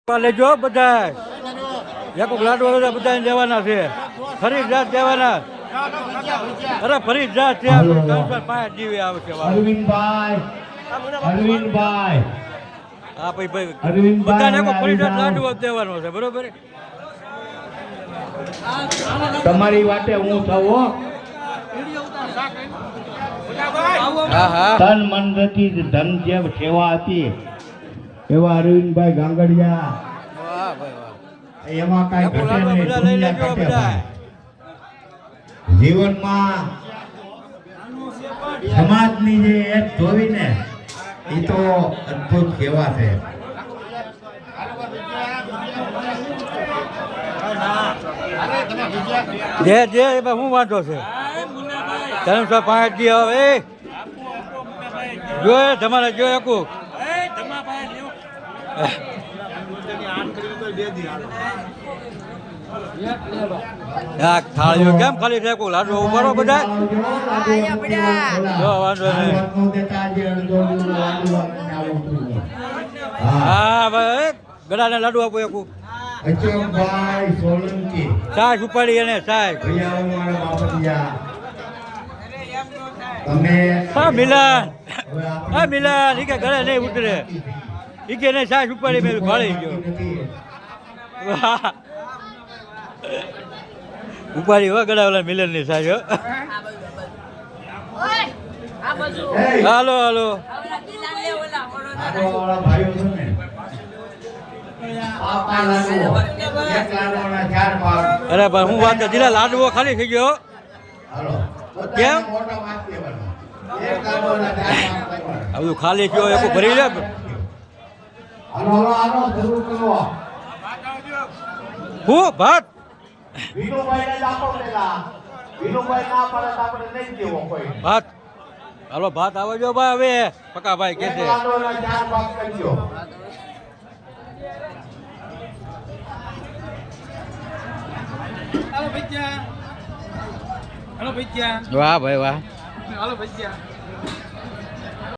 લેજો બધા એક લાડુ બધા લેવાના છે ફરી જાત દેવાના અરે ફરી જાત છે 305 જીવી આવશે અરવિંદભાઈ હા ભાઈ બધાને ફરી જાત લાડુ દેવાનો છે બરોબર તમારી વાતે હું થવો હા હા તન મન રતી ધન જે સેવા હતી એવા અરવિંદભાઈ ગાંગડિયા એમાં કઈ ઘટે નહીં જીવનમાં સમાજની જે એક જોઈને એ તો અદ્ભુત સેવા છે જે જે હું વાંધો છે 305 જી હવે જોયે તમારે જોયે કો થાળીઓ કેમ ખાલી છે કોઈ લાડુ ઉભારો બધા વાંધો નહીં હા ભાઈ ગળાને લાડુ આપો એક સાસ ઉપાડી એને સાસ હા મિલન ઈ કે ઘરે નહીં ઉતરે ઈ કે નહીં સાસ ઉપાડી મેં ભાળી ગયો ઉપાડી હો ગળાવાળા મિલન ની સાસ હાલો હાલો અરે ભાઈ હું વાત જીલા લાડવો ખાલી થઈ ગયો કેમ બધું ખાલી થયો એક ભરી લે હું ભાત ભાત હાલો ભાત આવે જો ભાઈ હવે પકા ભાઈ કે છે વાહ ભાઈ વાહ હાલો ભૈયા